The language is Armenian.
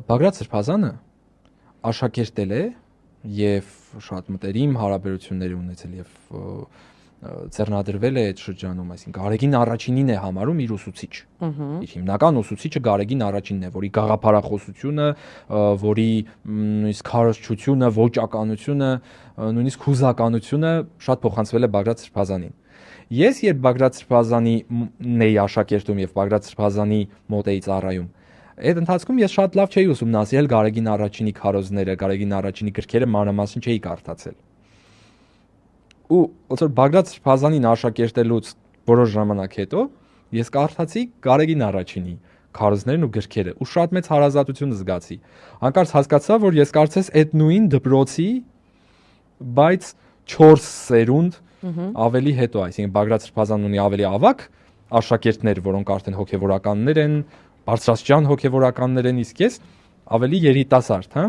Բագրատ Սրբազանը աշակերտել է եւ շատ մտերիմ հարաբերություններ ունեցել եւ ձեռնադրվել է այդ շրջանում, այսինքն Գարեգին առաջինին է համարում իր ուսուցիչ։ Իր հիմնական ուսուցիչը Գարեգին առաջինն է, որի գաղափարախոսությունը, որի նույնիսկ քարոզչությունը, ոճականությունը, նույնիսկ հուզականությունը շատ փոխանցվել է Բագրատ Սրբազանին։ Ես երբ Բագրատ Սրբազանին էի աշակերտում եւ Բագրատ Սրբազանի մոտ էի ծառայում, այդ ընթացքում ես շատ լավ չէի ուսումնասիրել Գարեգին առաջինի քարոզները, Գարեգին առաջինի գրքերը մանրամասն չէի կարդացել։ Ու ոնց որ Բագրատ Սրբազանին աշակերտելուց որոշ ժամանակ հետո ես կարդացի Գարեգին առաջինի քարոզներն ու գրքերը ու շատ մեծ հարազատություն զգացի։ Հանկարծ հասկացա, որ ես կարծես այդ նույն դպրոցի, բայց 4 սերունդ ավելի հետո, այսինքն Բագրատ Սրբազանն ունի ավելի ավագ աշակերտներ, որոնք արդեն հոգևորականներ են, բարձրաստիճան հոգևորականներ են, իսկ ես ավելի երիտասարդ, հա։